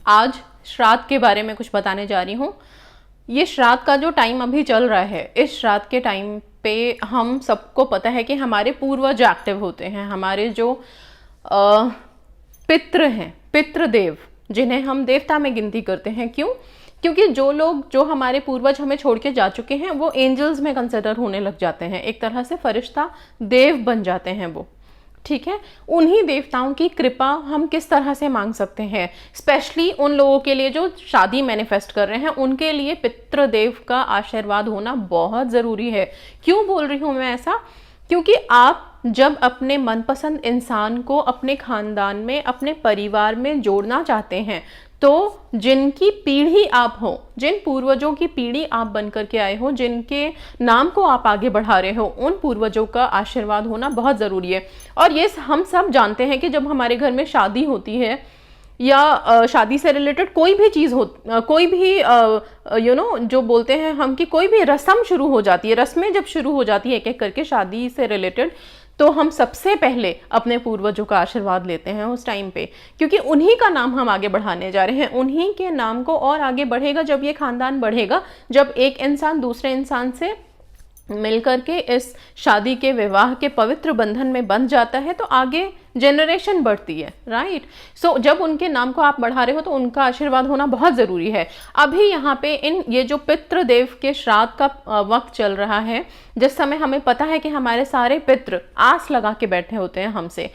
आज श्राद्ध के बारे में कुछ बताने जा रही हूँ। ये श्राद्ध का जो टाइम अभी चल रहा है, इस श्राद्ध के टाइम पे हम सबको पता है कि हमारे पूर्वज एक्टिव होते हैं। हमारे जो पितृ हैं, पितृदेव, जिन्हें हम देवता में गिनती करते हैं। क्यों? क्योंकि जो हमारे पूर्वज हमें छोड़ के जा चुके हैं वो एंजल्स में कंसिडर होने लग जाते हैं, एक तरह से फरिश्ता देव बन जाते हैं वो। ठीक है, उन्हीं देवताओं की कृपा हम किस तरह से मांग सकते हैं? स्पेशली उन लोगों के लिए जो शादी मैनिफेस्ट कर रहे हैं, उनके लिए पितृदेव का आशीर्वाद होना बहुत ज़रूरी है। क्यों बोल रही हूँ मैं ऐसा? क्योंकि आप जब अपने मनपसंद इंसान को अपने खानदान में, अपने परिवार में जोड़ना चाहते हैं, तो जिनकी पीढ़ी आप हो, जिन पूर्वजों की पीढ़ी आप बन करके आए हो, जिनके नाम को आप आगे बढ़ा रहे हो, उन पूर्वजों का आशीर्वाद होना बहुत ज़रूरी है। और ये हम सब जानते हैं कि जब हमारे घर में शादी होती है या शादी से रिलेटेड कोई भी चीज़ हो, कोई भी जो बोलते हैं हम कि कोई भी रस्म शुरू हो जाती है, रस्में जब शुरू हो जाती है एक एक करके शादी से रिलेटेड, तो हम सबसे पहले अपने पूर्वजों का आशीर्वाद लेते हैं उस टाइम पे, क्योंकि उन्हीं का नाम हम आगे बढ़ाने जा रहे हैं। उन्हीं के नाम को और आगे बढ़ेगा जब ये खानदान बढ़ेगा, जब एक इंसान दूसरे इंसान से मिलकर के इस शादी के, विवाह के पवित्र बंधन में बंध जाता है, तो आगे जनरेशन बढ़ती है, राइट। सो जब उनके नाम को आप बढ़ा रहे हो तो उनका आशीर्वाद होना बहुत ज़रूरी है। अभी यहाँ पे ये जो पितृदेव के श्राद्ध का वक्त चल रहा है, जिस समय हमें पता है कि हमारे सारे पितृ आस लगा के बैठे होते हैं हमसे,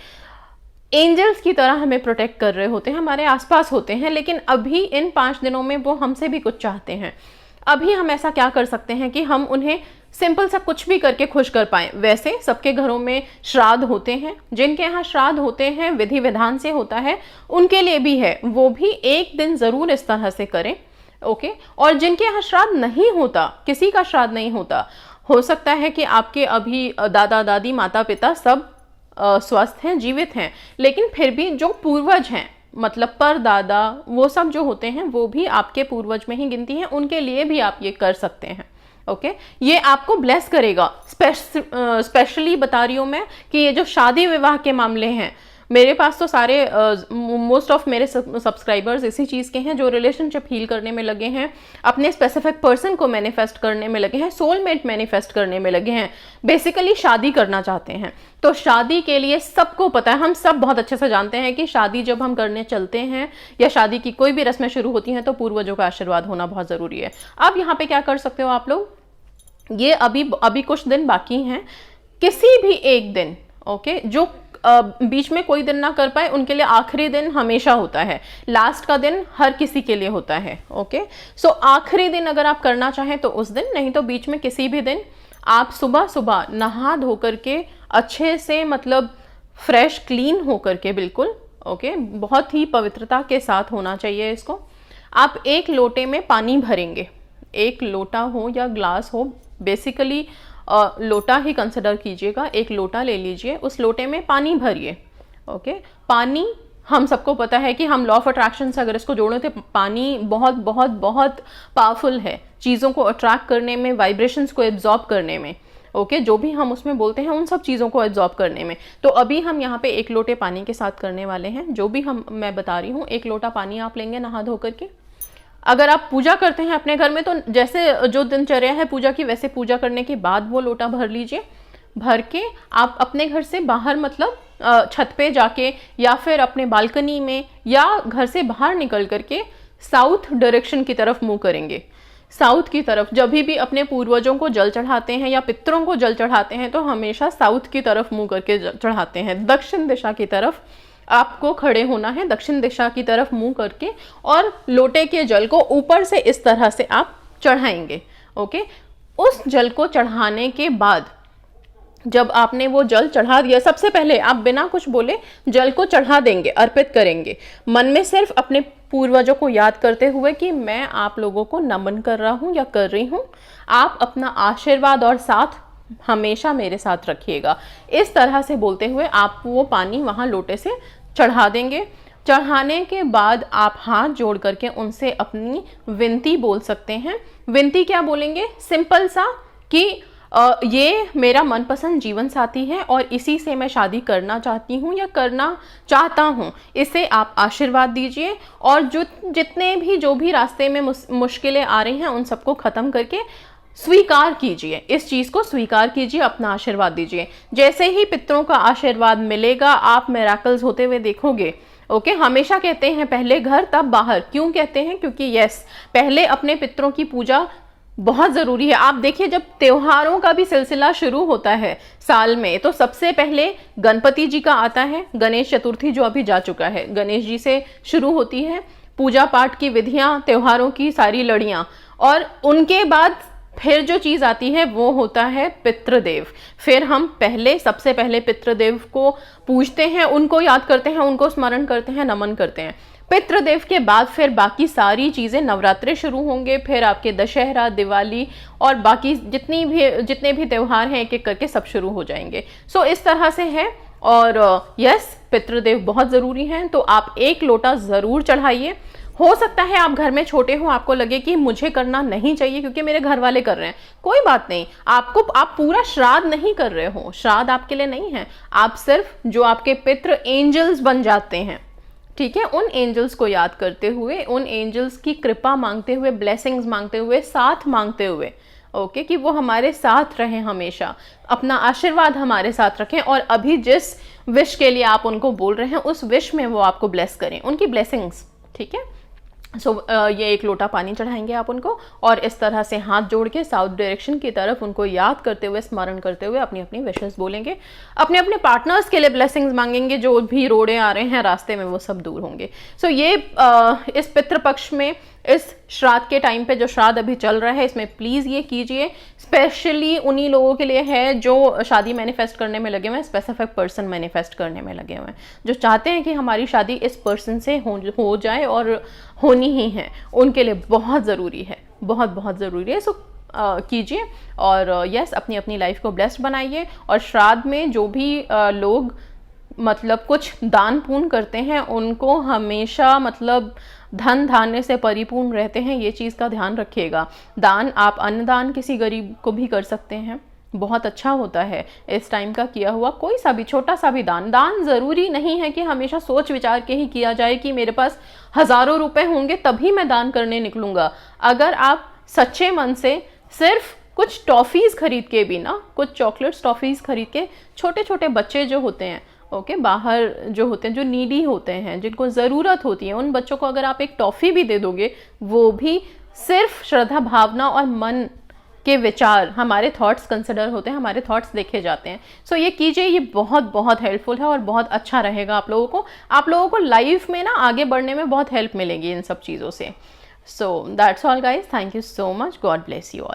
एंजल्स की तरह हमें प्रोटेक्ट कर रहे होते हैं, हमारे आसपास होते हैं, लेकिन अभी इन 5 दिनों में वो हमसे भी कुछ चाहते हैं। अभी हम ऐसा क्या कर सकते हैं कि हम उन्हें सिंपल सा कुछ भी करके खुश कर पाएं। वैसे सबके घरों में श्राद्ध होते हैं, जिनके यहाँ श्राद्ध होते हैं विधि विधान से होता है, उनके लिए भी है, वो भी एक दिन ज़रूर इस तरह से करें, ओके। और जिनके यहाँ श्राद्ध नहीं होता, किसी का श्राद्ध नहीं होता, हो सकता है कि आपके अभी दादा दादी, माता पिता सब स्वस्थ हैं, जीवित हैं, लेकिन फिर भी जो पूर्वज हैं, मतलब परदादा, वो सब जो होते हैं वो भी आपके पूर्वज में ही गिनती हैं, उनके लिए भी आप ये कर सकते हैं, ओके। ये आपको ब्लेस करेगा। स्पेशली बता रही हूँ मैं कि ये जो शादी विवाह के मामले हैं, मेरे पास तो सारे मोस्ट ऑफ मेरे सब्सक्राइबर्स इसी चीज़ के हैं, जो रिलेशनशिप हील करने में लगे हैं, अपने स्पेसिफिक पर्सन को मैनिफेस्ट करने में लगे हैं, सोलमेट मैनिफेस्ट करने में लगे हैं, बेसिकली शादी करना चाहते हैं। तो शादी के लिए सबको पता है, हम सब बहुत अच्छे से जानते हैं कि शादी जब हम करने चलते हैं या शादी की कोई भी रस्में शुरू होती हैं तो पूर्वजों का आशीर्वाद होना बहुत ज़रूरी है। अब यहाँ पे क्या कर सकते हो आप लोग, ये अभी कुछ दिन बाकी हैं, किसी भी एक दिन, ओके, जो बीच में कोई दिन ना कर पाए उनके लिए आखिरी दिन हमेशा होता है, लास्ट का दिन हर किसी के लिए होता है, ओके। सो आखिरी दिन अगर आप करना चाहें तो उस दिन, नहीं तो बीच में किसी भी दिन आप सुबह सुबह नहा धो करके अच्छे से, मतलब फ्रेश क्लीन हो करके, बिल्कुल, ओके, बहुत ही पवित्रता के साथ होना चाहिए इसको। आप एक लोटे में पानी भरेंगे, एक लोटा हो या ग्लास हो, बेसिकली लोटा ही कंसिडर कीजिएगा, एक लोटा ले लीजिए, उस लोटे में पानी भरिए, ओके। पानी, हम सबको पता है कि हम लॉ ऑफ अट्रैक्शन से अगर इसको जोड़ें तो पानी बहुत बहुत बहुत पावरफुल है चीज़ों को अट्रैक्ट करने में, वाइब्रेशंस को एब्जॉर्ब करने में, ओके, जो भी हम उसमें बोलते हैं उन सब चीज़ों को एब्जॉर्ब करने में। तो अभी हम यहाँ पे एक लोटे पानी के साथ करने वाले हैं, जो भी मैं बता रही हूँ। एक लोटा पानी आप लेंगे नहा धो करके। अगर आप पूजा करते हैं अपने घर में तो जैसे जो दिनचर्या है पूजा की, वैसे पूजा करने के बाद वो लोटा भर लीजिए। भर के आप अपने घर से बाहर, मतलब छत पे जाके या फिर अपने बालकनी में या घर से बाहर निकल करके साउथ डायरेक्शन की तरफ मुंह करेंगे। साउथ की तरफ जब भी अपने पूर्वजों को जल चढ़ाते हैं या पितरों को जल चढ़ाते हैं तो हमेशा साउथ की तरफ मुंह करके चढ़ाते हैं। दक्षिण दिशा की तरफ आपको खड़े होना है, दक्षिण दिशा की तरफ मुंह करके, और लोटे के जल को ऊपर से इस तरह से आप चढ़ाएंगे, ओके। उस जल को चढ़ाने के बाद जब आपने वो जल चढ़ा दिया, सबसे पहले आप बिना कुछ बोले जल को चढ़ा देंगे, अर्पित करेंगे, मन में सिर्फ अपने पूर्वजों को याद करते हुए कि मैं आप लोगों को नमन कर रहा हूँ या कर रही हूँ, आप अपना आशीर्वाद और साथ हमेशा मेरे साथ रखिएगा। इस तरह से बोलते हुए आप वो पानी वहाँ लोटे से चढ़ा देंगे। चढ़ाने के बाद आप हाथ जोड़ करके उनसे अपनी विनती बोल सकते हैं। विनती क्या बोलेंगे? सिंपल सा कि ये मेरा मनपसंद जीवन साथी है और इसी से मैं शादी करना चाहती हूँ या करना चाहता हूँ, इसे आप आशीर्वाद दीजिए। और जो भी रास्ते में मुश्किलें आ रही हैं उन सबको ख़त्म करके स्वीकार कीजिए, इस चीज़ को स्वीकार कीजिए, अपना आशीर्वाद दीजिए। जैसे ही पितरों का आशीर्वाद मिलेगा आप मिरेकल्स होते हुए देखोगे। ओके, हमेशा कहते हैं पहले घर तब बाहर, क्यों कहते हैं? क्योंकि यस, पहले अपने पितरों की पूजा बहुत ज़रूरी है। आप देखिए, जब त्योहारों का भी सिलसिला शुरू होता है साल में, तो सबसे पहले गणपति जी का आता है, गणेश चतुर्थी जो अभी जा चुका है, गणेश जी से शुरू होती है पूजा पाठ की विधियां, त्योहारों की सारी लड़ियां, और उनके बाद फिर जो चीज़ आती है वो होता है पितृदेव। फिर हम सबसे पहले पितृदेव को पूजते हैं, उनको याद करते हैं, उनको स्मरण करते हैं, नमन करते हैं। पितृदेव के बाद फिर बाकी सारी चीज़ें, नवरात्रे शुरू होंगे, फिर आपके दशहरा, दिवाली और बाकी जितने भी त्यौहार हैं एक एक करके सब शुरू हो जाएंगे। सो इस तरह से है। और यस, पितृदेव बहुत ज़रूरी हैं, तो आप 1 लोटा ज़रूर चढ़ाइए। हो सकता है आप घर में छोटे हो, आपको लगे कि मुझे करना नहीं चाहिए क्योंकि मेरे घर वाले कर रहे हैं, कोई बात नहीं। आप पूरा श्राद्ध नहीं कर रहे हो, श्राद्ध आपके लिए नहीं है। आप सिर्फ जो आपके पितृ एंजल्स बन जाते हैं, ठीक है, उन एंजल्स को याद करते हुए, उन एंजल्स की कृपा मांगते हुए, ब्लेसिंग्स मांगते हुए, साथ मांगते हुए, ओके, कि वो हमारे साथ रहें, हमेशा अपना आशीर्वाद हमारे साथ रखें। और अभी जिस विश के लिए आप उनको बोल रहे हैं उस विश में वो आपको ब्लेस करें, उनकी ब्लेसिंग्स, ठीक है। सो ये 1 लोटा पानी चढ़ाएंगे आप उनको, और इस तरह से हाथ जोड़ के साउथ डायरेक्शन की तरफ उनको याद करते हुए, स्मरण करते हुए अपनी अपनी विशेस बोलेंगे। अपने अपने पार्टनर्स के लिए ब्लेसिंग्स मांगेंगे, जो भी रोड़े आ रहे हैं रास्ते में वो सब दूर होंगे। सो ये इस पितृपक्ष में, इस श्राद्ध के टाइम पे, जो श्राद्ध अभी चल रहा है, इसमें प्लीज़ ये कीजिए। स्पेशली उन्हीं लोगों के लिए है जो शादी मैनिफेस्ट करने में लगे हुए हैं, स्पेसिफिक पर्सन मैनिफेस्ट करने में लगे हुए हैं, जो चाहते हैं कि हमारी शादी इस पर्सन से हो जाए और होनी ही है, उनके लिए बहुत ज़रूरी है, बहुत बहुत ज़रूरी है। सो कीजिए और यस, अपनी अपनी लाइफ को ब्लेस्ड बनाइए। और श्राद्ध में जो भी लोग मतलब कुछ दान पुण्य करते हैं, उनको हमेशा मतलब धन धान्य से परिपूर्ण रहते हैं, ये चीज़ का ध्यान रखिएगा। दान, आप अन्नदान किसी गरीब को भी कर सकते हैं, बहुत अच्छा होता है इस टाइम का किया हुआ कोई सा भी छोटा सा भी दान ज़रूरी नहीं है कि हमेशा सोच विचार के ही किया जाए कि मेरे पास हज़ारों रुपए होंगे तभी मैं दान करने निकलूंगा। अगर आप सच्चे मन से सिर्फ कुछ टॉफ़ीज़ खरीद के भी ना, कुछ चॉकलेट्स टॉफ़ीज़ खरीद के, छोटे छोटे बच्चे जो होते हैं, ओके, बाहर जो होते हैं, जो नीडी होते हैं, जिनको ज़रूरत होती है, उन बच्चों को अगर आप एक टॉफ़ी भी दे दोगे, वो भी सिर्फ श्रद्धा भावना और मन के विचार, हमारे थॉट्स कंसिडर होते हैं, हमारे थॉट्स देखे जाते हैं। सो ये कीजिए, ये बहुत बहुत हेल्पफुल है और बहुत अच्छा रहेगा आप लोगों को लाइफ में ना आगे बढ़ने में बहुत हेल्प मिलेगी इन सब चीज़ों से। So that's all guys, thank you so much, God bless you all.